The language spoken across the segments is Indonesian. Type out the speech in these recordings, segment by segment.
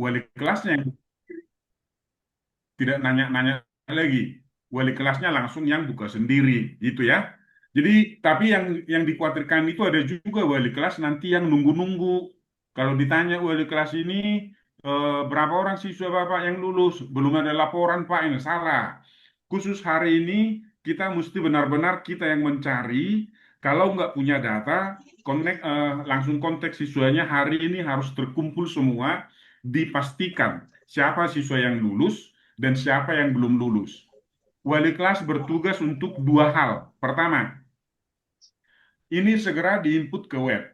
wali kelasnya yang tidak nanya-nanya lagi. Wali kelasnya langsung yang buka sendiri, gitu ya. Jadi, tapi yang dikhawatirkan itu ada juga wali kelas nanti yang nunggu-nunggu. Kalau ditanya wali kelas ini berapa orang siswa Bapak yang lulus? Belum ada laporan Pak, ini salah. Khusus hari ini kita mesti benar-benar kita yang mencari. Kalau nggak punya data, langsung kontak siswanya hari ini harus terkumpul semua, dipastikan siapa siswa yang lulus dan siapa yang belum lulus. Wali kelas bertugas untuk dua hal. Pertama, ini segera diinput ke web.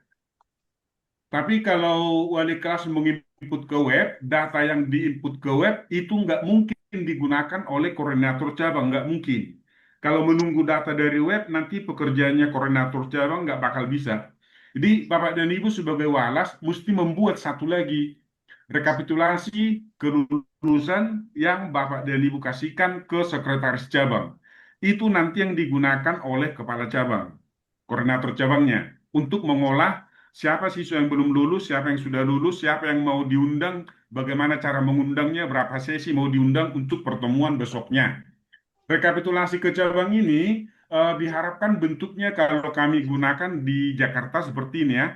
Tapi kalau wali kelas menginput ke web, data yang diinput ke web itu nggak mungkin digunakan oleh koordinator cabang, nggak mungkin. Kalau menunggu data dari web, nanti pekerjaannya koordinator cabang nggak bakal bisa. Jadi Bapak dan Ibu sebagai walas mesti membuat satu lagi rekapitulasi kelulusan yang Bapak dan Ibu kasihkan ke sekretaris cabang. Itu nanti yang digunakan oleh kepala cabang, koordinator cabangnya, untuk mengolah siapa siswa yang belum lulus, siapa yang sudah lulus, siapa yang mau diundang, bagaimana cara mengundangnya, berapa sesi mau diundang untuk pertemuan besoknya. Rekapitulasi ke cabang ini diharapkan bentuknya kalau kami gunakan di Jakarta seperti ini ya.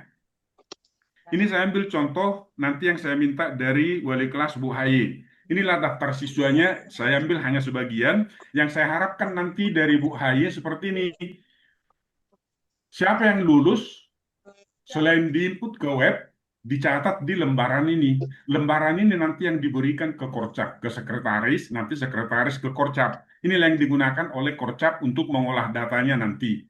Ini saya ambil contoh nanti yang saya minta dari wali kelas Bu Haye. Inilah daftar siswanya, saya ambil hanya sebagian. Yang saya harapkan nanti dari Bu Haye seperti ini. Siapa yang lulus, selain diinput ke web, dicatat di lembaran ini. Lembaran ini nanti yang diberikan ke Korcap, ke sekretaris, nanti sekretaris ke Korcap. Inilah yang digunakan oleh Korcap untuk mengolah datanya nanti.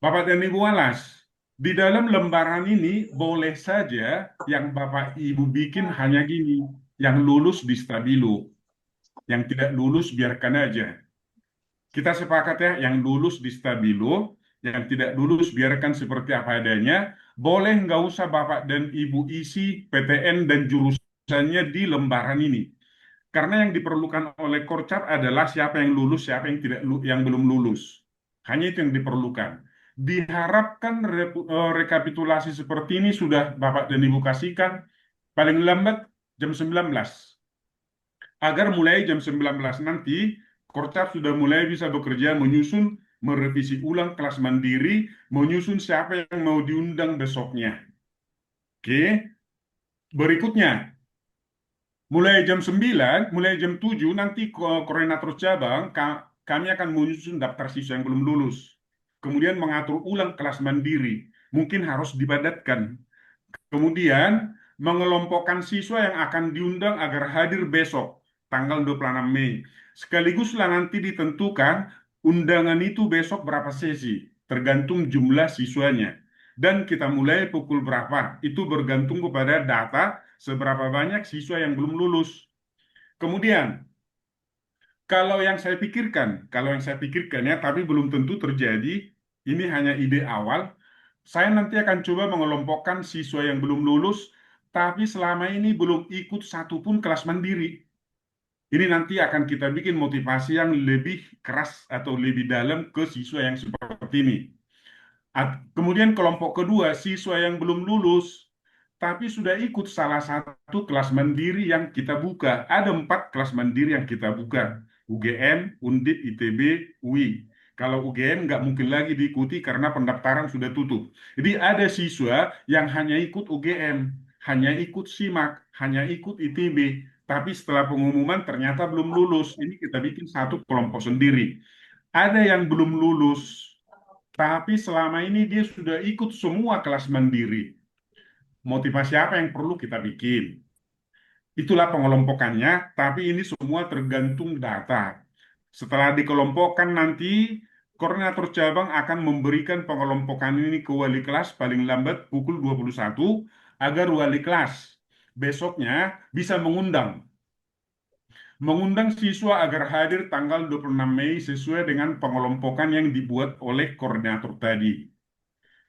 Bapak dan Ibu Walas, di dalam lembaran ini boleh saja yang Bapak Ibu bikin hanya gini, yang lulus di stabilo, yang tidak lulus biarkan aja. Kita sepakat ya, yang lulus di stabilo, yang tidak lulus biarkan seperti apa adanya. Boleh nggak usah Bapak dan Ibu isi PTN dan jurusannya di lembaran ini. Karena yang diperlukan oleh Korcap adalah siapa yang lulus, siapa yang tidak yang belum lulus. Hanya itu yang diperlukan. Diharapkan rekapitulasi seperti ini sudah Bapak dan Ibu kasihkan paling lambat jam 19. Agar mulai jam 19 nanti, Korcap sudah mulai bisa bekerja menyusun, merevisi ulang kelas mandiri, menyusun siapa yang mau diundang besoknya. Oke, berikutnya, mulai jam 7 nanti koordinator cabang, kami akan menyusun daftar siswa yang belum lulus. Kemudian mengatur ulang kelas mandiri, mungkin harus dipadatkan. Kemudian mengelompokkan siswa yang akan diundang agar hadir besok, tanggal 26 Mei. Sekaliguslah nanti ditentukan undangan itu besok berapa sesi, tergantung jumlah siswanya. Dan kita mulai pukul berapa, itu bergantung kepada data seberapa banyak siswa yang belum lulus. Kemudian, kalau yang saya pikirkan ya, tapi belum tentu terjadi, ini hanya ide awal. Saya nanti akan coba mengelompokkan siswa yang belum lulus, tapi selama ini belum ikut satupun kelas mandiri. Ini nanti akan kita bikin motivasi yang lebih keras atau lebih dalam ke siswa yang seperti ini. Kemudian kelompok kedua, siswa yang belum lulus, tapi sudah ikut salah satu kelas mandiri yang kita buka. Ada 4 kelas mandiri yang kita buka. UGM, Undip, ITB, UI. Kalau UGM nggak mungkin lagi diikuti karena pendaftaran sudah tutup. Jadi ada siswa yang hanya ikut UGM, hanya ikut SIMAK, hanya ikut ITB. Tapi setelah pengumuman ternyata belum lulus. Ini kita bikin satu kelompok sendiri. Ada yang belum lulus, tapi selama ini dia sudah ikut semua kelas mandiri. Motivasi apa yang perlu kita bikin? Itulah pengelompokannya, tapi ini semua tergantung data. Setelah dikelompokkan nanti, koordinator cabang akan memberikan pengelompokan ini ke wali kelas paling lambat pukul 21 agar wali kelas besoknya bisa mengundang siswa agar hadir tanggal 26 Mei sesuai dengan pengelompokan yang dibuat oleh koordinator tadi.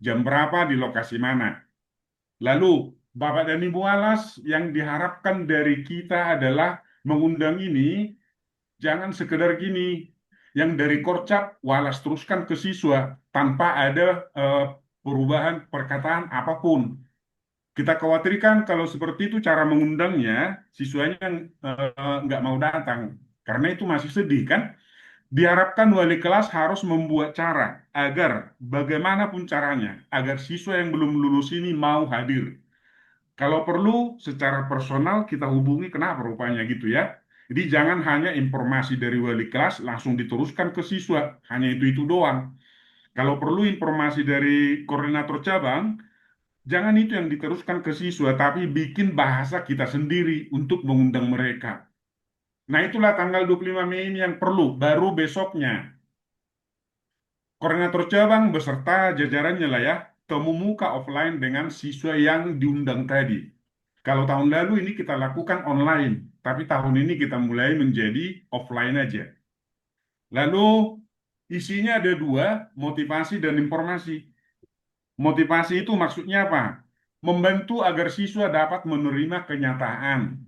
Jam berapa di lokasi mana? Lalu, Bapak dan Ibu Alas, yang diharapkan dari kita adalah mengundang ini jangan sekedar gini, yang dari Korcap Walas teruskan ke siswa tanpa ada perubahan perkataan apapun. Kita khawatirkan kalau seperti itu cara mengundangnya, siswanya nggak mau datang. Karena itu masih sedih kan? Diharapkan wali kelas harus membuat cara agar bagaimanapun caranya, agar siswa yang belum lulus ini mau hadir. Kalau perlu secara personal kita hubungi kenapa rupanya gitu ya. Jadi jangan hanya informasi dari wali kelas langsung diteruskan ke siswa, hanya itu doang. Kalau perlu informasi dari koordinator cabang, jangan itu yang diteruskan ke siswa, tapi bikin bahasa kita sendiri untuk mengundang mereka. Nah, itulah tanggal 25 Mei ini yang perlu, baru besoknya. Koordinator cabang beserta jajarannya lah ya, temu muka offline dengan siswa yang diundang tadi. Kalau tahun lalu ini kita lakukan online, tapi tahun ini kita mulai menjadi offline aja. Lalu isinya ada dua, motivasi dan informasi. Motivasi itu maksudnya apa? Membantu agar siswa dapat menerima kenyataan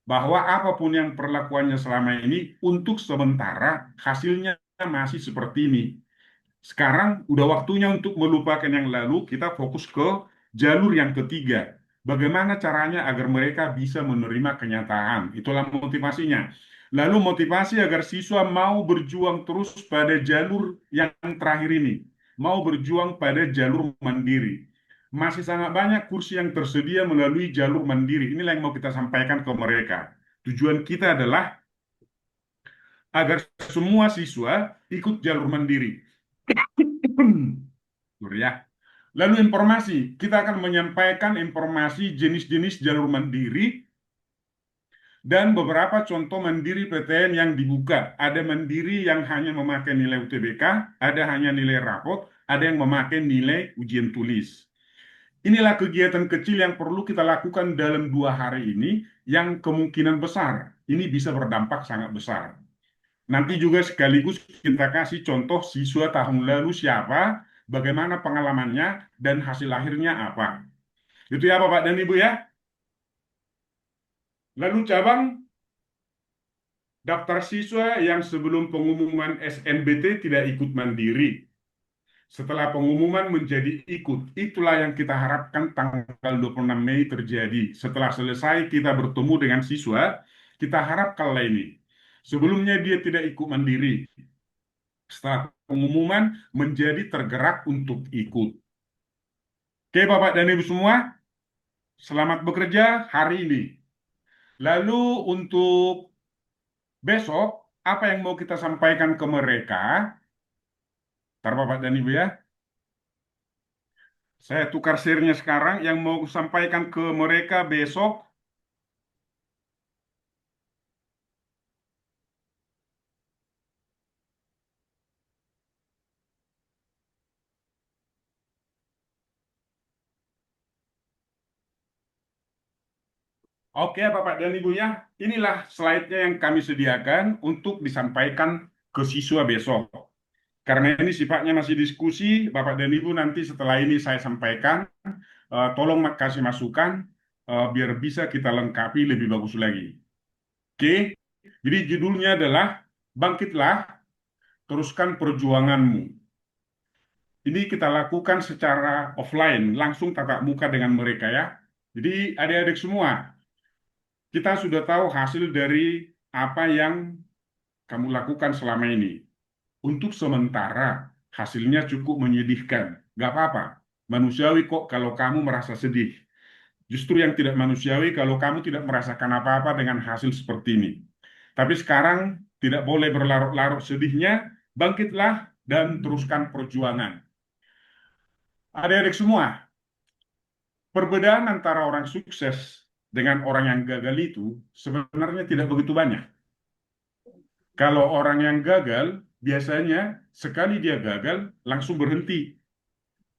bahwa apapun yang perlakuannya selama ini untuk sementara hasilnya masih seperti ini. Sekarang udah waktunya untuk melupakan yang lalu, kita fokus ke jalur yang ketiga. Bagaimana caranya agar mereka bisa menerima kenyataan? Itulah motivasinya. Lalu motivasi agar siswa mau berjuang terus pada jalur yang terakhir ini, mau berjuang pada jalur mandiri. Masih sangat banyak kursi yang tersedia melalui jalur mandiri. Inilah yang mau kita sampaikan ke mereka. Tujuan kita adalah agar semua siswa ikut jalur mandiri. Ya. Lalu informasi, kita akan menyampaikan informasi jenis-jenis jalur mandiri dan beberapa contoh mandiri PTN yang dibuka. Ada mandiri yang hanya memakai nilai UTBK, ada hanya nilai rapot, ada yang memakai nilai ujian tulis. Inilah kegiatan kecil yang perlu kita lakukan dalam 2 hari ini yang kemungkinan besar ini bisa berdampak sangat besar. Nanti juga sekaligus kita kasih contoh siswa tahun lalu siapa, bagaimana pengalamannya, dan hasil akhirnya apa. Itu ya Bapak dan Ibu ya. Lalu cabang daftar siswa yang sebelum pengumuman SNBT tidak ikut mandiri. Setelah pengumuman menjadi ikut. Itulah yang kita harapkan tanggal 26 Mei terjadi. Setelah selesai kita bertemu dengan siswa, kita harap kala ini. Sebelumnya dia tidak ikut mandiri. Setelah pengumuman menjadi tergerak untuk ikut. Oke Bapak dan Ibu semua, selamat bekerja hari ini. Lalu untuk besok, apa yang mau kita sampaikan ke mereka? Ntar Bapak dan Ibu ya. Saya tukar share-nya sekarang yang mau sampaikan ke mereka besok. Oke Bapak dan Ibu ya, inilah slide-nya yang kami sediakan untuk disampaikan ke siswa besok. Karena ini sifatnya masih diskusi, Bapak dan Ibu nanti setelah ini saya sampaikan, tolong kasih masukan biar bisa kita lengkapi lebih bagus lagi. Oke, jadi judulnya adalah Bangkitlah, Teruskan Perjuanganmu. Ini kita lakukan secara offline, langsung tatap muka dengan mereka ya. Jadi adik-adik semua, kita sudah tahu hasil dari apa yang kamu lakukan selama ini. Untuk sementara, hasilnya cukup menyedihkan. Gak apa-apa, manusiawi kok kalau kamu merasa sedih. Justru yang tidak manusiawi kalau kamu tidak merasakan apa-apa dengan hasil seperti ini. Tapi sekarang tidak boleh berlarut-larut sedihnya, bangkitlah dan teruskan perjuangan. Adik-adik semua, perbedaan antara orang sukses dengan orang yang gagal itu sebenarnya tidak begitu banyak. Kalau orang yang gagal, biasanya sekali dia gagal, langsung berhenti.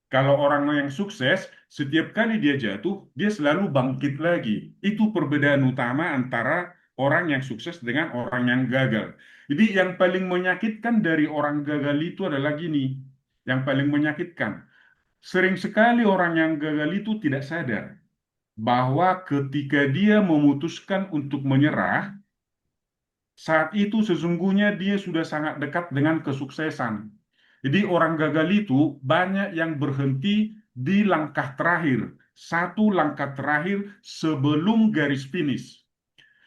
Kalau orang yang sukses, setiap kali dia jatuh, dia selalu bangkit lagi. Itu perbedaan utama antara orang yang sukses dengan orang yang gagal. Jadi yang paling menyakitkan dari orang gagal itu adalah gini. Yang paling menyakitkan, sering sekali orang yang gagal itu tidak sadar bahwa ketika dia memutuskan untuk menyerah, saat itu sesungguhnya dia sudah sangat dekat dengan kesuksesan. Jadi orang gagal itu banyak yang berhenti di langkah terakhir satu langkah terakhir sebelum garis finish.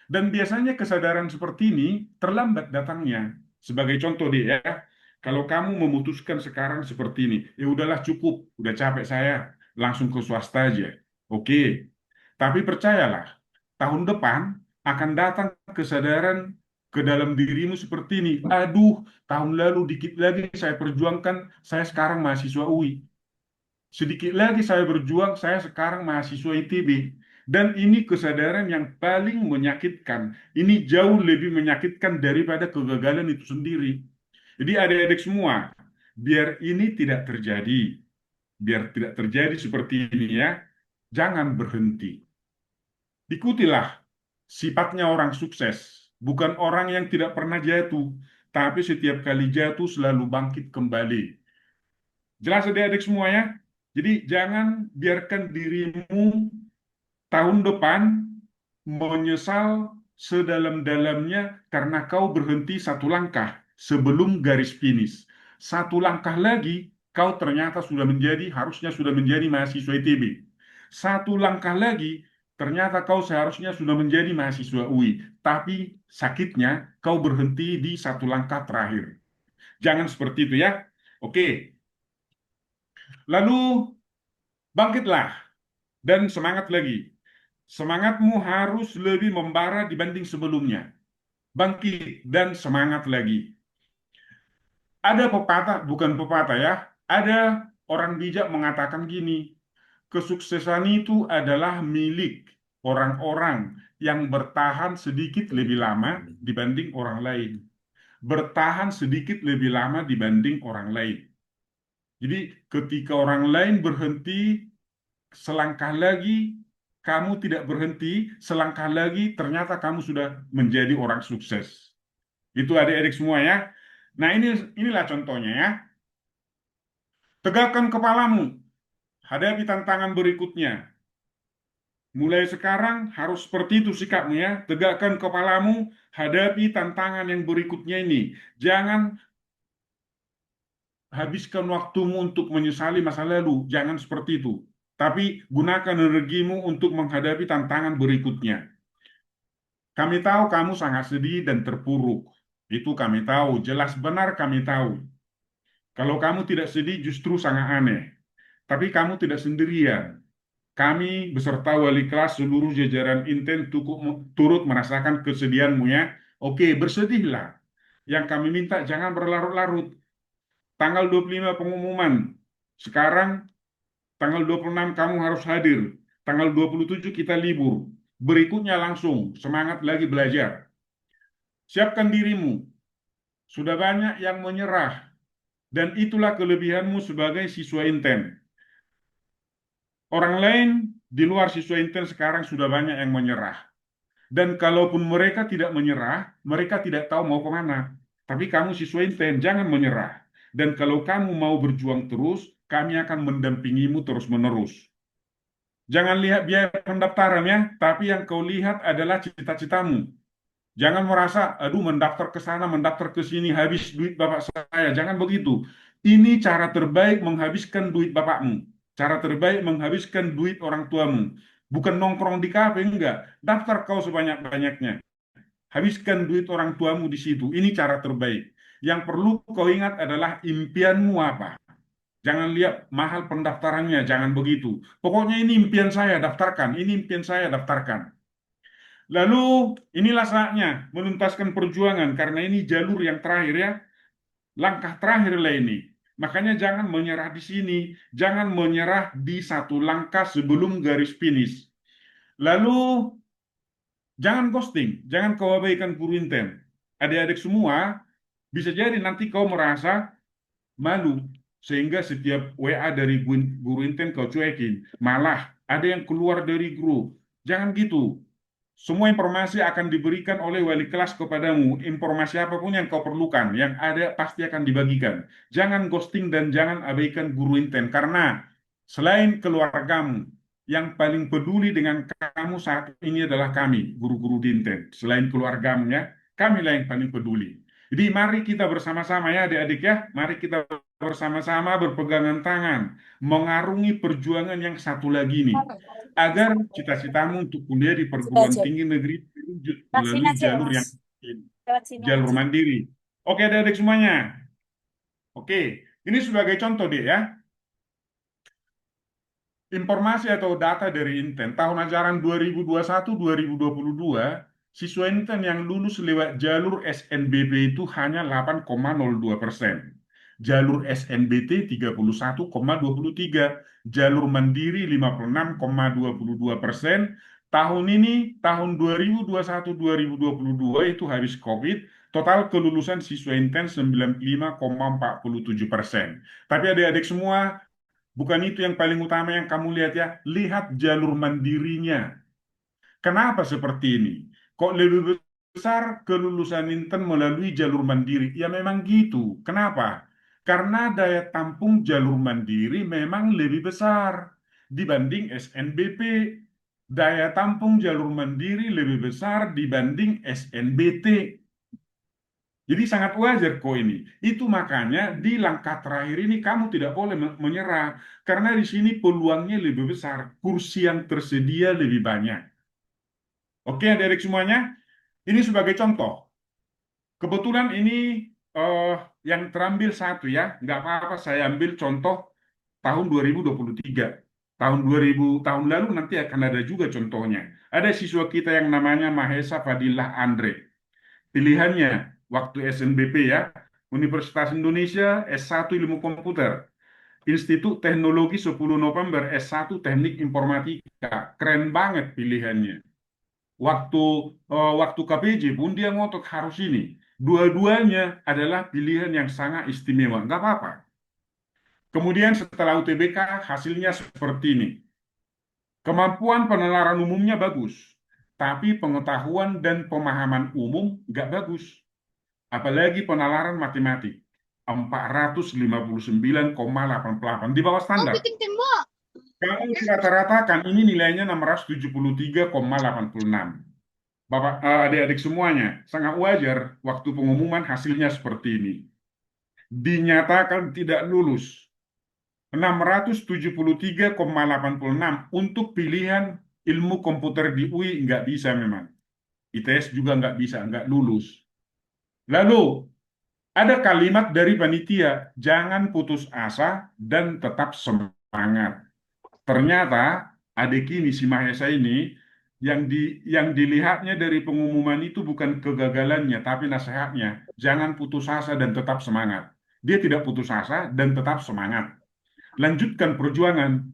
Dan biasanya kesadaran seperti ini terlambat datangnya. Sebagai contoh deh ya, kalau kamu memutuskan sekarang seperti ini, ya udahlah cukup, udah capek saya, langsung ke swasta aja. Oke, tapi percayalah, tahun depan akan datang kesadaran ke dalam dirimu seperti ini. Aduh, tahun lalu dikit lagi saya perjuangkan, saya sekarang mahasiswa UI. Sedikit lagi saya berjuang, saya sekarang mahasiswa ITB. Dan ini kesadaran yang paling menyakitkan. Ini jauh lebih menyakitkan daripada kegagalan itu sendiri. Jadi adik-adik semua, biar ini tidak terjadi, biar tidak terjadi seperti ini ya, jangan berhenti. Ikutilah sifatnya orang sukses, bukan orang yang tidak pernah jatuh, tapi setiap kali jatuh selalu bangkit kembali. Jelas adik-adik semua ya? Jadi jangan biarkan dirimu tahun depan menyesal sedalam-dalamnya karena kau berhenti satu langkah sebelum garis finish. Satu langkah lagi, kau ternyata harusnya sudah menjadi mahasiswa ITB. Satu langkah lagi, ternyata kau seharusnya sudah menjadi mahasiswa UI. Tapi sakitnya, kau berhenti di satu langkah terakhir. Jangan seperti itu ya. Oke, lalu bangkitlah dan semangat lagi. Semangatmu harus lebih membara dibanding sebelumnya. Bangkit dan semangat lagi. Ada pepatah, bukan pepatah ya. Ada orang bijak mengatakan gini, kesuksesan itu adalah milik orang-orang yang bertahan sedikit lebih lama dibanding orang lain. Bertahan sedikit lebih lama dibanding orang lain. Jadi ketika orang lain berhenti, selangkah lagi kamu tidak berhenti, selangkah lagi ternyata kamu sudah menjadi orang sukses. Itu adik-adik semua ya. Nah, inilah contohnya ya. Tegakkan kepalamu, hadapi tantangan berikutnya. Mulai sekarang harus seperti itu sikapmu ya. Tegakkan kepalamu, hadapi tantangan yang berikutnya ini. Jangan habiskan waktumu untuk menyesali masa lalu. Jangan seperti itu. Tapi gunakan energimu untuk menghadapi tantangan berikutnya. Kami tahu kamu sangat sedih dan terpuruk. Itu kami tahu, jelas benar kami tahu. Kalau kamu tidak sedih justru sangat aneh. Tapi kamu tidak sendirian. Kami beserta wali kelas seluruh jajaran Inten turut merasakan kesedihanmu ya. Oke, bersedihlah. Yang kami minta jangan berlarut-larut. Tanggal 25 pengumuman. Sekarang tanggal 26 kamu harus hadir. Tanggal 27 kita libur. Berikutnya langsung semangat lagi belajar. Siapkan dirimu. Sudah banyak yang menyerah. Dan itulah kelebihanmu sebagai siswa Inten. Orang lain di luar siswa Inten sekarang sudah banyak yang menyerah. Dan kalaupun mereka tidak menyerah, mereka tidak tahu mau kemana. Tapi kamu siswa Inten, jangan menyerah. Dan kalau kamu mau berjuang terus, kami akan mendampingimu terus-menerus. Jangan lihat biaya pendaftaran ya, tapi yang kau lihat adalah cita-citamu. Jangan merasa, aduh mendaftar ke sana, mendaftar ke sini, habis duit bapak saya. Jangan begitu. Ini cara terbaik menghabiskan duit bapakmu. Cara terbaik menghabiskan duit orang tuamu. Bukan nongkrong di kafe, enggak. Daftar kau sebanyak-banyaknya. Habiskan duit orang tuamu di situ. Ini cara terbaik. Yang perlu kau ingat adalah impianmu apa. Jangan lihat mahal pendaftarannya, jangan begitu. Pokoknya ini impian saya, daftarkan. Ini impian saya, daftarkan. Lalu inilah saatnya menuntaskan perjuangan karena ini jalur yang terakhir ya. Langkah terakhir lah ini. Makanya jangan menyerah di sini, jangan menyerah di satu langkah sebelum garis finish. Lalu jangan ghosting, jangan kau abaikan guru inten. Adik-adik semua, bisa jadi nanti kau merasa malu sehingga setiap WA dari guru inten kau cuekin. Malah ada yang keluar dari grup. Jangan gitu. Semua informasi akan diberikan oleh wali kelas kepadamu. Informasi apapun yang kau perlukan, yang ada pasti akan dibagikan. Jangan ghosting dan jangan abaikan guru inten. Karena selain keluargamu, yang paling peduli dengan kamu saat ini adalah kami, guru-guru di inten. Selain keluargamu ya, kamilah yang paling peduli. Jadi mari kita bersama-sama ya adik-adik ya. Mari kita bersama-sama berpegangan tangan mengarungi perjuangan yang satu lagi nih, agar cita-citamu untuk kuliah di Sudah perguruan aja. tinggi negeri terwujud Lewat sini melalui aja ya, jalur Mas. yang Lewat sini jalur aja. mandiri. Oke, adik-adik semuanya. Oke, ini sebagai contoh deh ya. Informasi atau data dari Inten, tahun ajaran 2021-2022, siswa Inten yang lulus lewat jalur SNBP itu hanya 8,02%. Jalur SNBT 31,23%, jalur Mandiri 56,22%. Tahun ini, tahun 2021-2022 itu habis COVID, total kelulusan siswa Inten 95,47%. Tapi adik-adik semua, bukan itu yang paling utama yang kamu lihat ya. Lihat jalur mandirinya. Kenapa seperti ini? Kok lebih besar kelulusan Inten melalui jalur mandiri? Ya memang gitu. Kenapa? Karena daya tampung jalur mandiri memang lebih besar dibanding SNBP. Daya tampung jalur mandiri lebih besar dibanding SNBT. Jadi sangat wajar kok ini. Itu makanya di langkah terakhir ini kamu tidak boleh menyerah. Karena di sini peluangnya lebih besar. Kursi yang tersedia lebih banyak. Oke, adik-adik semuanya. Ini sebagai contoh. Kebetulan ini eh, yang terambil satu ya. Nggak apa-apa saya ambil contoh tahun 2023. Tahun lalu nanti akan ada juga contohnya. Ada siswa kita yang namanya Mahesa Fadilah Andre. Pilihannya waktu SNBP ya, Universitas Indonesia S1 Ilmu Komputer, Institut Teknologi 10 November S1 Teknik Informatika. Keren banget pilihannya. Waktu waktu KPJ pun dia ngotot harus ini. Dua-duanya adalah pilihan yang sangat istimewa. Nggak apa-apa. Kemudian setelah UTBK hasilnya seperti ini. Kemampuan penalaran umumnya bagus, tapi pengetahuan dan pemahaman umum nggak bagus. Apalagi penalaran matematik 459,88 di bawah Mau standar. bikin tembok. Kalau dirata-ratakan ini nilainya 673,86. Bapak, adik-adik semuanya, sangat wajar waktu pengumuman hasilnya seperti ini. Dinyatakan tidak lulus 673,86 untuk pilihan ilmu komputer di UI nggak bisa memang. ITS juga nggak bisa, nggak lulus. Lalu ada kalimat dari panitia, jangan putus asa dan tetap semangat. Ternyata adik ini si Mahesa ini yang dilihatnya dari pengumuman itu bukan kegagalannya, tapi nasihatnya. Jangan putus asa dan tetap semangat. Dia tidak putus asa dan tetap semangat. Lanjutkan perjuangan.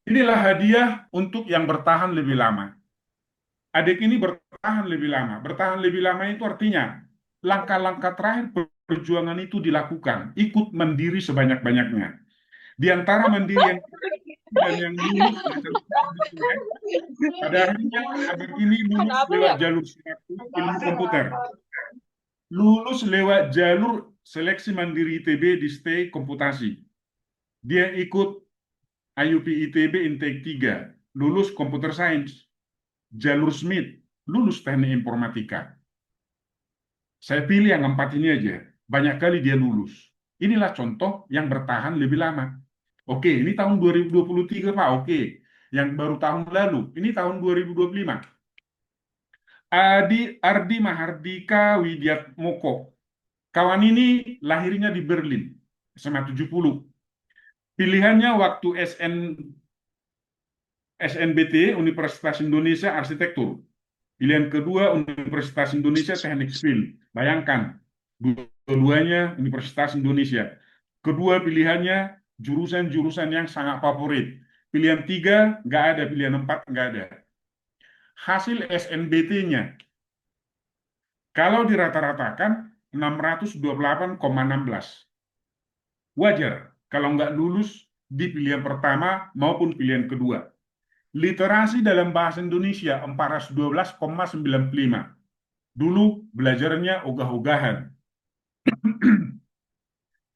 Inilah hadiah untuk yang bertahan lebih lama. Adik ini bertahan lebih lama. Bertahan lebih lama itu artinya langkah-langkah terakhir perjuangan itu dilakukan. Ikut mandiri sebanyak-banyaknya. Di antara mandiri yang dan yang lulus pada akhirnya adik ini lulus Kenapa lewat ya? jalur satu ilmu komputer. Lulus lewat jalur seleksi mandiri ITB di STE Komputasi. Dia ikut IUP ITB Intake 3, lulus Computer Science, jalur Smith, lulus Teknik Informatika. Saya pilih yang empat ini aja. Banyak kali dia lulus. Inilah contoh yang bertahan lebih lama. Oke, ini tahun 2023, Pak. Oke. Yang baru tahun lalu. Ini tahun 2025. Ardi Mahardika Widyatmoko. Kawan ini lahirnya di Berlin, SMA 70. Pilihannya waktu SNBT, Universitas Indonesia Arsitektur. Pilihan kedua, Universitas Indonesia Teknik Sipil. Bayangkan, dua-duanya Universitas Indonesia. Kedua pilihannya jurusan-jurusan yang sangat favorit. Pilihan tiga, nggak ada. Pilihan empat, nggak ada. Hasil SNBT-nya, kalau dirata-ratakan, 628,16. Wajar kalau nggak lulus di pilihan pertama maupun pilihan kedua. Literasi dalam bahasa Indonesia 412,95. Dulu belajarnya ogah-ogahan.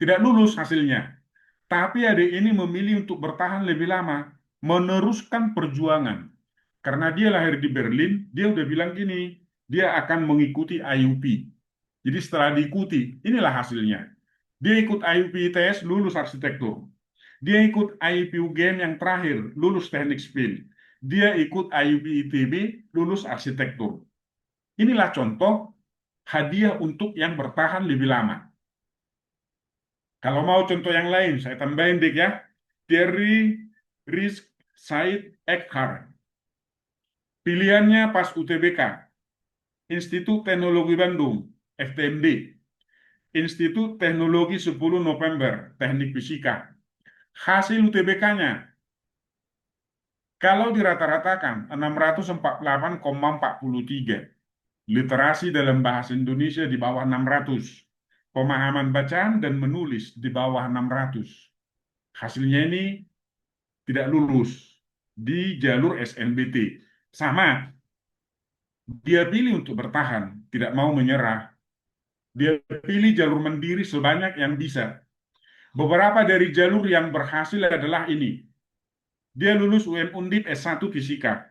Tidak lulus hasilnya. Tapi adik ini memilih untuk bertahan lebih lama, meneruskan perjuangan. Karena dia lahir di Berlin, dia udah bilang gini, dia akan mengikuti IUP. Jadi setelah diikuti, inilah hasilnya. Dia ikut IUP ITS, lulus arsitektur. Dia ikut IUP UGM yang terakhir, lulus teknik sipil. Dia ikut IUP ITB, lulus arsitektur. Inilah contoh hadiah untuk yang bertahan lebih lama. Kalau mau contoh yang lain, saya tambahin dik ya. Thierry Rizk Said Eckhart. Pilihannya pas UTBK, Institut Teknologi Bandung, FTMD, Institut Teknologi 10 November, Teknik Fisika. Hasil UTBK-nya, kalau dirata-ratakan 648,43. Literasi dalam bahasa Indonesia di bawah 600. Pemahaman bacaan dan menulis di bawah 600. Hasilnya ini tidak lulus di jalur SNBT. Sama, dia pilih untuk bertahan, tidak mau menyerah. Dia pilih jalur mandiri sebanyak yang bisa. Beberapa dari jalur yang berhasil adalah ini. Dia lulus UM Undip S1 Fisika,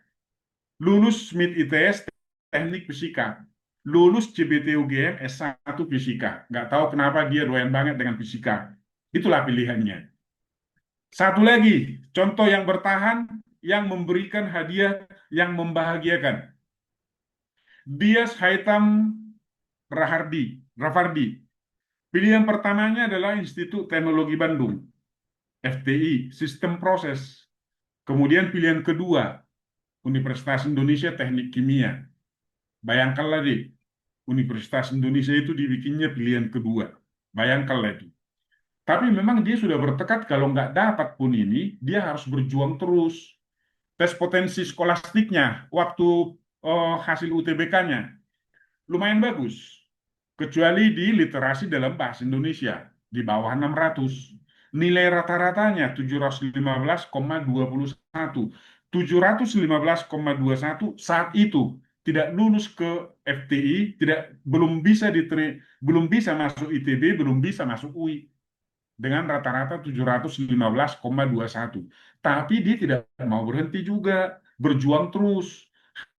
lulus Smith ITS Teknik Fisika, lulus CBT UGM S1 Fisika. Nggak tahu kenapa dia doyan banget dengan fisika. Itulah pilihannya. Satu lagi, contoh yang bertahan, yang memberikan hadiah, yang membahagiakan. Dias Haitham Rafardi. Pilihan pertamanya adalah Institut Teknologi Bandung, FTI, Sistem Proses. Kemudian pilihan kedua, Universitas Indonesia Teknik Kimia. Bayangkanlah deh, Universitas Indonesia itu dibikinnya pilihan kedua. Bayangkanlah itu. Tapi memang dia sudah bertekad kalau nggak dapat pun ini, dia harus berjuang terus. Tes potensi skolastiknya, waktu hasil UTBK-nya, lumayan bagus. Kecuali di literasi dalam bahasa Indonesia, di bawah 600. Nilai rata-ratanya 715,21. 715,21 saat itu tidak lulus ke FTI, belum bisa masuk ITB, belum bisa masuk UI dengan rata-rata 715,21. Tapi dia tidak mau berhenti juga, berjuang terus.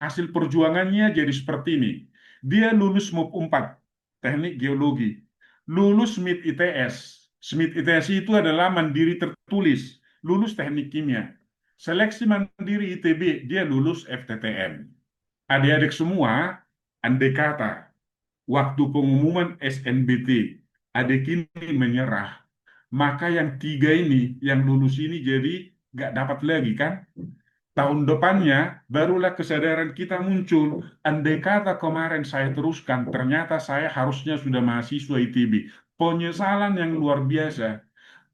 Hasil perjuangannya jadi seperti ini. Dia lulus MUP 4, Teknik Geologi. Lulus Smith ITS. Smith ITS itu adalah mandiri tertulis. Lulus Teknik Kimia. Seleksi mandiri ITB, dia lulus FTTM. Adik-adik semua, andai kata waktu pengumuman SNBT, adik ini menyerah, maka yang tiga ini, yang lulus ini jadi nggak dapat lagi kan? Tahun depannya barulah kesadaran kita muncul. Andai kata kemarin saya teruskan, ternyata saya harusnya sudah mahasiswa ITB. Penyesalan yang luar biasa.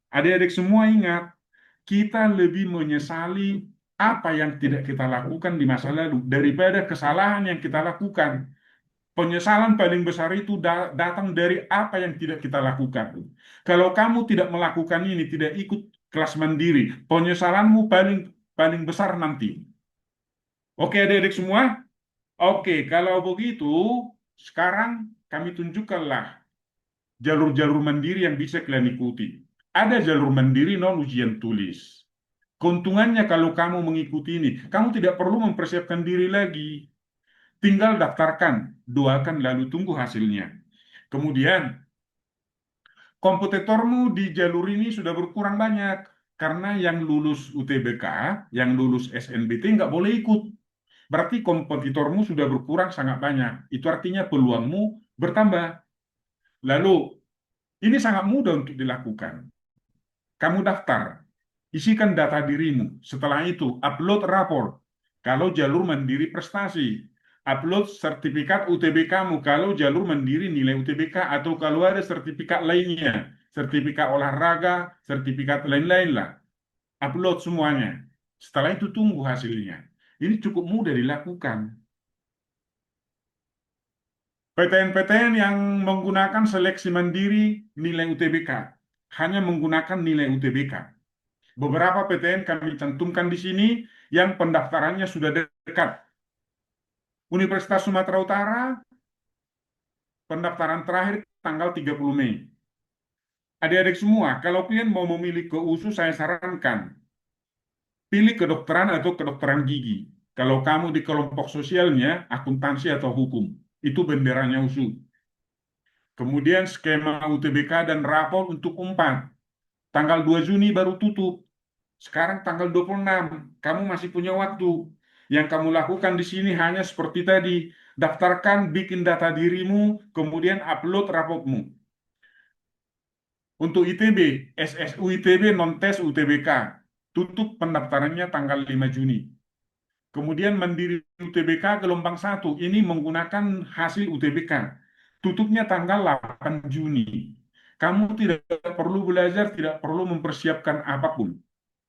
Adik-adik semua ingat, kita lebih menyesali apa yang tidak kita lakukan di masa lalu daripada kesalahan yang kita lakukan. Penyesalan paling besar itu datang dari apa yang tidak kita lakukan. Kalau kamu tidak melakukan ini, tidak ikut kelas mandiri, penyesalanmu paling paling besar nanti. Oke, adik-adik semua? Oke, kalau begitu, sekarang kami tunjukkanlah jalur-jalur mandiri yang bisa kalian ikuti. Ada jalur mandiri non ujian tulis. Keuntungannya kalau kamu mengikuti ini, kamu tidak perlu mempersiapkan diri lagi. Tinggal daftarkan, doakan lalu tunggu hasilnya. Kemudian, kompetitormu di jalur ini sudah berkurang banyak. Karena yang lulus UTBK, yang lulus SNBT nggak boleh ikut. Berarti kompetitormu sudah berkurang sangat banyak. Itu artinya peluangmu bertambah. Lalu, ini sangat mudah untuk dilakukan. Kamu daftar, isikan data dirimu. Setelah itu, upload rapor. Kalau jalur mandiri prestasi, upload sertifikat UTBK kamu. Kalau jalur mandiri nilai UTBK atau kalau ada sertifikat lainnya, sertifikat olahraga, sertifikat lain-lain lah. Upload semuanya. Setelah itu tunggu hasilnya. Ini cukup mudah dilakukan. PTN-PTN yang menggunakan seleksi mandiri nilai UTBK hanya menggunakan nilai UTBK. Beberapa PTN kami cantumkan di sini yang pendaftarannya sudah dekat. Universitas Sumatera Utara, pendaftaran terakhir tanggal 30 Mei. Adik-adik semua, kalau kalian mau memilih ke USU, saya sarankan pilih kedokteran atau kedokteran gigi. Kalau kamu di kelompok sosialnya, akuntansi atau hukum, itu benderanya USU. Kemudian skema UTBK dan rapor untuk 4. Tanggal 2 Juni baru tutup. Sekarang tanggal 26, kamu masih punya waktu. Yang kamu lakukan di sini hanya seperti tadi, daftarkan, bikin data dirimu, kemudian upload raportmu. Untuk ITB, SSU ITB non-tes UTBK, tutup pendaftarannya tanggal 5 Juni. Kemudian Mandiri UTBK gelombang 1, ini menggunakan hasil UTBK. Tutupnya tanggal 8 Juni. Kamu tidak perlu belajar, tidak perlu mempersiapkan apapun.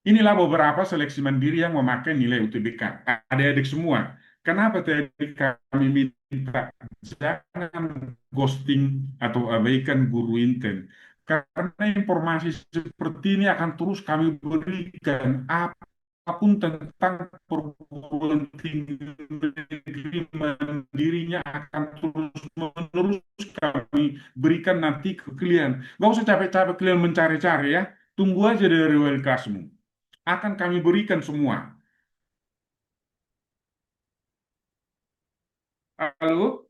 Inilah beberapa seleksi mandiri yang memakai nilai UTBK. Adik-adik semua, kenapa tadi kami minta jangan ghosting atau abaikan guru inten? Karena informasi seperti ini akan terus kami berikan. Apapun tentang perguruan tinggi negeri mandirinya akan terus-menerus kami berikan nanti ke kalian. Gak usah capek-capek kalian mencari-cari ya. Tunggu aja dari wali kelasmu. Akan kami berikan semua. Halo?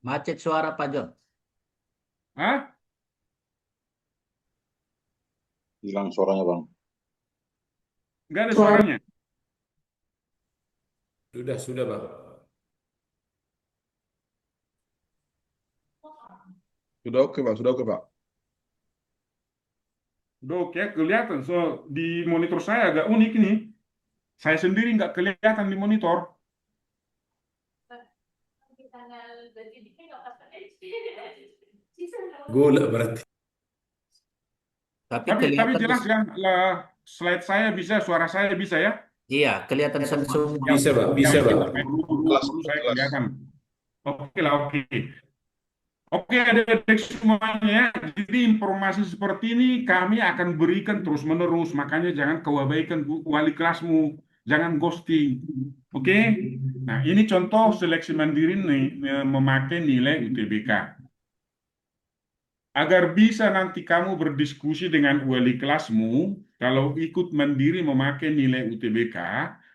Macet suara Pak John. Hah? Hilang suaranya, Bang. Nggak ada suaranya. Sudah, Bang. Sudah oke, Pak. Sudah oke, Pak. Udah oke, kelihatan. So, di monitor saya agak unik ini. Saya sendiri nggak kelihatan di monitor. Gula berarti. Tapi Tapi kelihatan jelas ya, slide saya bisa, suara saya bisa ya. iya, kelihatan semua. Bisa, Bang. Bisa, Yang Bang. Kelas, perlu saya kelas. kelihatan. Oke lah, oke. Oke, adik-adik semuanya, ya. Jadi informasi seperti ini kami akan berikan terus-menerus. Makanya jangan kau abaikan wali kelasmu, jangan ghosting. Oke? Nah, ini contoh seleksi mandiri nih, memakai nilai UTBK. Agar bisa nanti kamu berdiskusi dengan wali kelasmu, kalau ikut mandiri memakai nilai UTBK,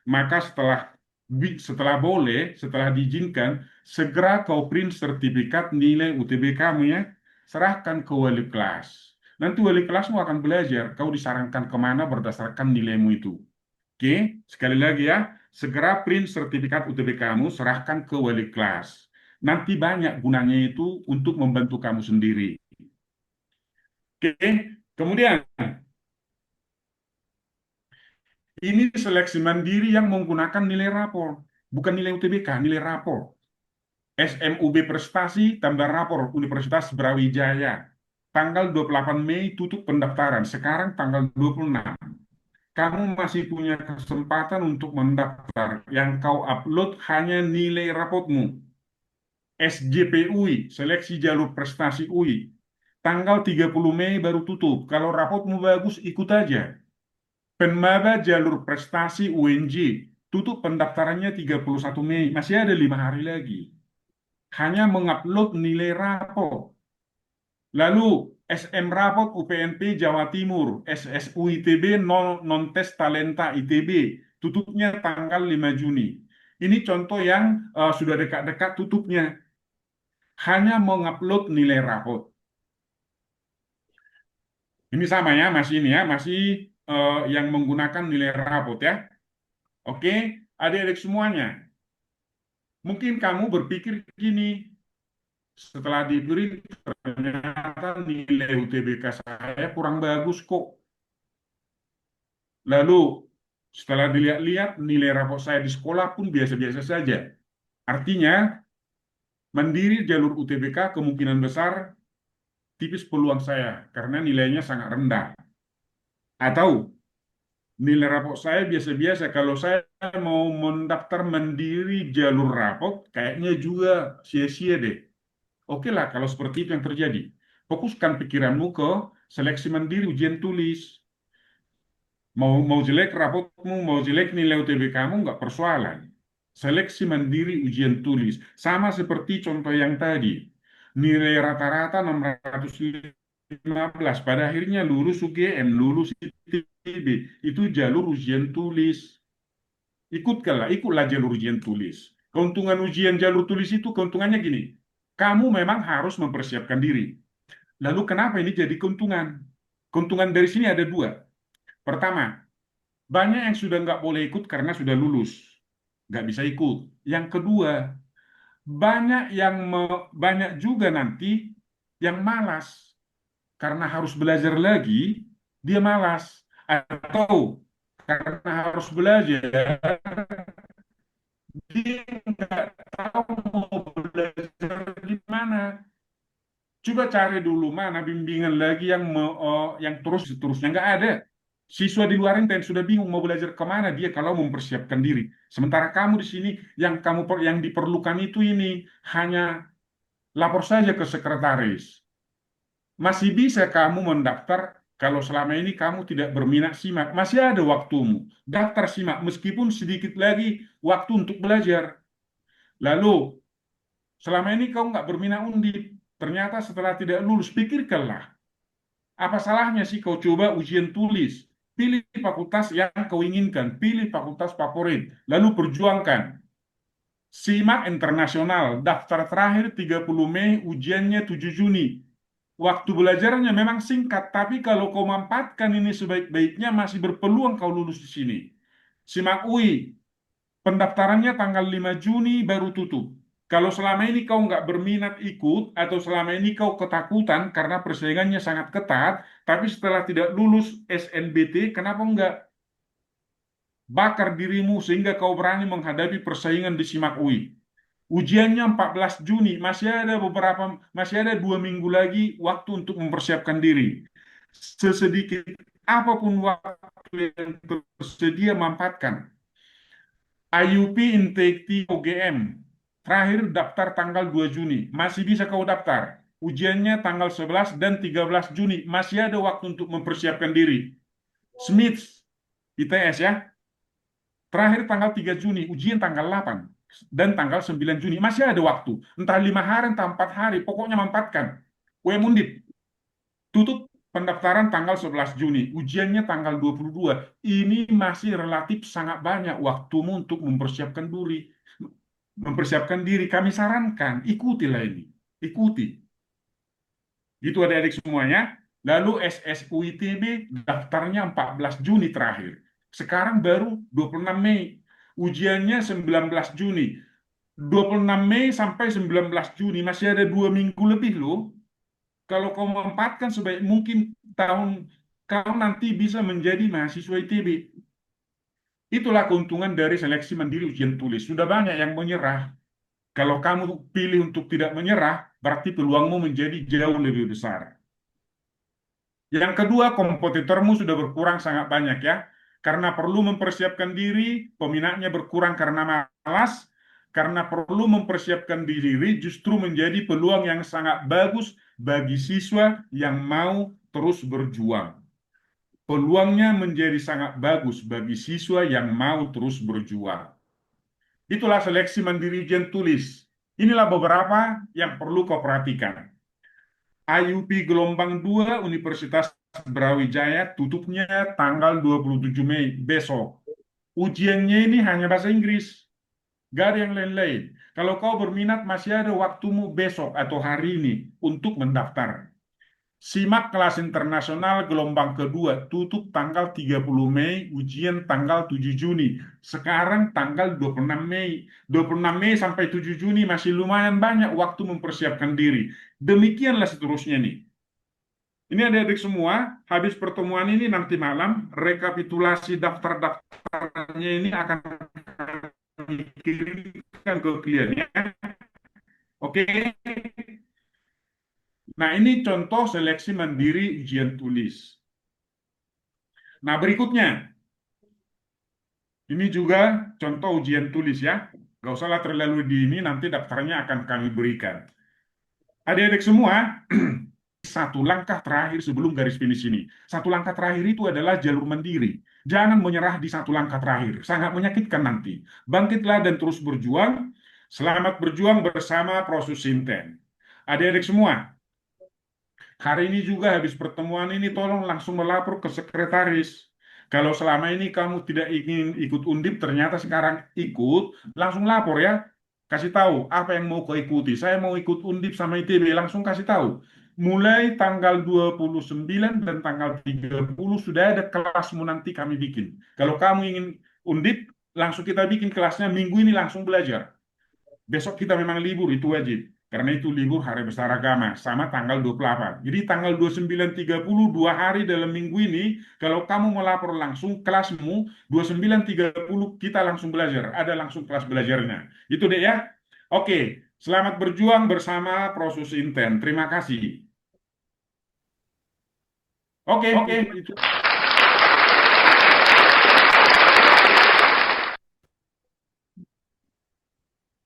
maka setelah boleh, setelah diizinkan, segera kau print sertifikat nilai UTBK kamu ya, serahkan ke wali kelas. Nanti wali kelasmu akan belajar, kau disarankan kemana berdasarkan nilaimu itu. Oke, sekali lagi ya, segera print sertifikat UTBK kamu, serahkan ke wali kelas. Nanti banyak gunanya itu untuk membantu kamu sendiri. Oke, kemudian ini seleksi mandiri yang menggunakan nilai rapor, bukan nilai UTBK, nilai rapor. SMUB prestasi tambah rapor Universitas Brawijaya. Tanggal 28 Mei tutup pendaftaran, sekarang tanggal 26. Kamu masih punya kesempatan untuk mendaftar. Yang kau upload hanya nilai raportmu. SJP UI, seleksi jalur prestasi UI. Tanggal 30 Mei baru tutup. Kalau raportmu bagus, ikut aja. Penmaba jalur prestasi UNJ tutup pendaftarannya 31 Mei. Masih ada 5 hari lagi. Hanya mengupload nilai rapor. Lalu SM Rapot UPNP Jawa Timur, SSU ITB non-tes talenta ITB, tutupnya tanggal 5 Juni. Ini contoh yang sudah dekat-dekat tutupnya. Hanya mengupload nilai rapot. Ini sama ya, masih ini ya, masih yang menggunakan nilai rapot ya. Oke, adik-adik semuanya. Mungkin kamu berpikir gini, setelah diberi ternyata nilai UTBK saya kurang bagus kok. Lalu setelah dilihat-lihat nilai rapor saya di sekolah pun biasa-biasa saja. Artinya mandiri jalur UTBK kemungkinan besar tipis peluang saya karena nilainya sangat rendah. Atau nilai rapor saya biasa-biasa. Kalau saya mau mendaftar mandiri jalur rapor, kayaknya juga sia-sia deh. Oke lah, kalau seperti itu yang terjadi. Fokuskan pikiranmu ke seleksi mandiri ujian tulis. Mau jelek rapotmu, mau jelek nilai UTBK kamu, nggak persoalan. Seleksi mandiri ujian tulis. Sama seperti contoh yang tadi. Nilai rata-rata 650. 15, pada akhirnya lulus UGM, lulus ITB, itu jalur ujian tulis. Ikutlah jalur ujian tulis. Keuntungan ujian jalur tulis itu keuntungannya gini, kamu memang harus mempersiapkan diri. Lalu kenapa ini jadi keuntungan? Keuntungan dari sini ada dua. Pertama, banyak yang sudah nggak boleh ikut karena sudah lulus, nggak bisa ikut. Yang kedua, banyak juga nanti yang malas karena harus belajar lagi, dia malas. Atau karena harus belajar, dia nggak tahu mau belajar di mana. Coba cari dulu mana bimbingan lagi yang terus seterusnya nggak ada. Siswa di luar Inten sudah bingung mau belajar kemana dia kalau mempersiapkan diri. Sementara kamu di sini yang diperlukan itu ini hanya lapor saja ke sekretaris. Masih bisa kamu mendaftar kalau selama ini kamu tidak berminat simak. Masih ada waktumu. Daftar simak meskipun sedikit lagi waktu untuk belajar. Lalu selama ini kau nggak berminat undip. Ternyata setelah tidak lulus, pikirkanlah. Apa salahnya sih kau coba ujian tulis? Pilih fakultas yang kau inginkan. Pilih fakultas favorit. Lalu perjuangkan. SIMAK internasional. Daftar terakhir 30 Mei, ujiannya 7 Juni. Waktu belajarnya memang singkat, tapi kalau kau manfaatkan ini sebaik-baiknya masih berpeluang kau lulus di sini. SIMAK UI, pendaftarannya tanggal 5 Juni baru tutup. Kalau selama ini kau nggak berminat ikut, atau selama ini kau ketakutan karena persaingannya sangat ketat, tapi setelah tidak lulus SNBT, kenapa nggak bakar dirimu sehingga kau berani menghadapi persaingan di SIMAK UI? Ujiannya 14 Juni, masih ada 2 minggu lagi waktu untuk mempersiapkan diri. Sesedikit apapun waktu yang tersedia, manfaatkan. IUP Intake UGM, terakhir daftar tanggal 2 Juni, masih bisa kau daftar. Ujiannya tanggal 11 dan 13 Juni, masih ada waktu untuk mempersiapkan diri. Smith, ITS ya, terakhir tanggal 3 Juni, ujian tanggal 8 dan tanggal 9 Juni. Masih ada waktu. Entah 5 hari, entah 4 hari. Pokoknya manfaatkan. UM Undip. Tutup pendaftaran tanggal 11 Juni. Ujiannya tanggal 22. Ini masih relatif sangat banyak waktumu untuk mempersiapkan diri. Mempersiapkan diri. Kami sarankan, ikutilah ini. Ikuti. Gitu adik-adik semuanya. Lalu SSUITB daftarnya 14 Juni terakhir. Sekarang baru 26 Mei. Ujiannya 19 Juni. 26 Mei sampai 19 Juni masih ada 2 minggu lebih loh. Kalau kau memanfaatkan sebaik mungkin kau nanti bisa menjadi mahasiswa ITB. Itulah keuntungan dari seleksi mandiri ujian tulis. Sudah banyak yang menyerah. Kalau kamu pilih untuk tidak menyerah, berarti peluangmu menjadi jauh lebih besar. Yang kedua, kompetitormu sudah berkurang sangat banyak ya. Karena perlu mempersiapkan diri, peminatnya berkurang karena malas. Karena perlu mempersiapkan diri justru menjadi peluang yang sangat bagus bagi siswa yang mau terus berjuang. Peluangnya menjadi sangat bagus bagi siswa yang mau terus berjuang. Itulah seleksi mandiri ujian tulis. Inilah beberapa yang perlu kau perhatikan. IUP gelombang 2 Universitas Brawijaya tutupnya tanggal 27 Mei besok. Ujiannya ini hanya bahasa Inggris, gak ada yang lain-lain. Kalau kau berminat masih ada waktumu besok atau hari ini untuk mendaftar. SIMAK kelas internasional gelombang kedua tutup tanggal 30 Mei, ujian tanggal 7 Juni. Sekarang tanggal 26 Mei. 26 Mei sampai 7 Juni masih lumayan banyak waktu mempersiapkan diri. Demikianlah seterusnya nih. Ini adik-adik semua, habis pertemuan ini nanti malam, rekapitulasi daftar-daftarnya ini akan kami kirimkan ke klien ya. Oke. Nah, ini contoh seleksi mandiri ujian tulis. Nah, berikutnya. Ini juga contoh ujian tulis ya. Gak usahlah terlalu dini, nanti daftarnya akan kami berikan. Adik-adik semua, satu langkah terakhir sebelum garis finish ini. Satu langkah terakhir itu adalah jalur mandiri. Jangan menyerah di satu langkah terakhir. Sangat menyakitkan nanti. Bangkitlah dan terus berjuang. Selamat berjuang bersama Prosus Sinten. Adik-adik semua, Hari ini juga habis pertemuan ini tolong langsung melapor ke sekretaris. Kalau selama ini kamu tidak ingin ikut undip, ternyata sekarang ikut, langsung lapor ya. Kasih tahu apa yang mau kau ikuti. Saya mau ikut undip sama ITB, langsung kasih tahu. Mulai tanggal 29 dan tanggal 30 sudah ada kelasmu nanti kami bikin. Kalau kamu ingin undip, langsung kita bikin kelasnya minggu ini langsung belajar. Besok kita memang libur, itu wajib. Karena itu libur hari besar agama, sama tanggal 28. Jadi tanggal 29, 30, 2 hari dalam minggu ini, kalau kamu mau lapor langsung kelasmu, 29, 30, kita langsung belajar. Ada langsung kelas belajarnya. Itu deh ya. Oke, selamat berjuang bersama Proses Inten. Terima kasih. Oke, itu.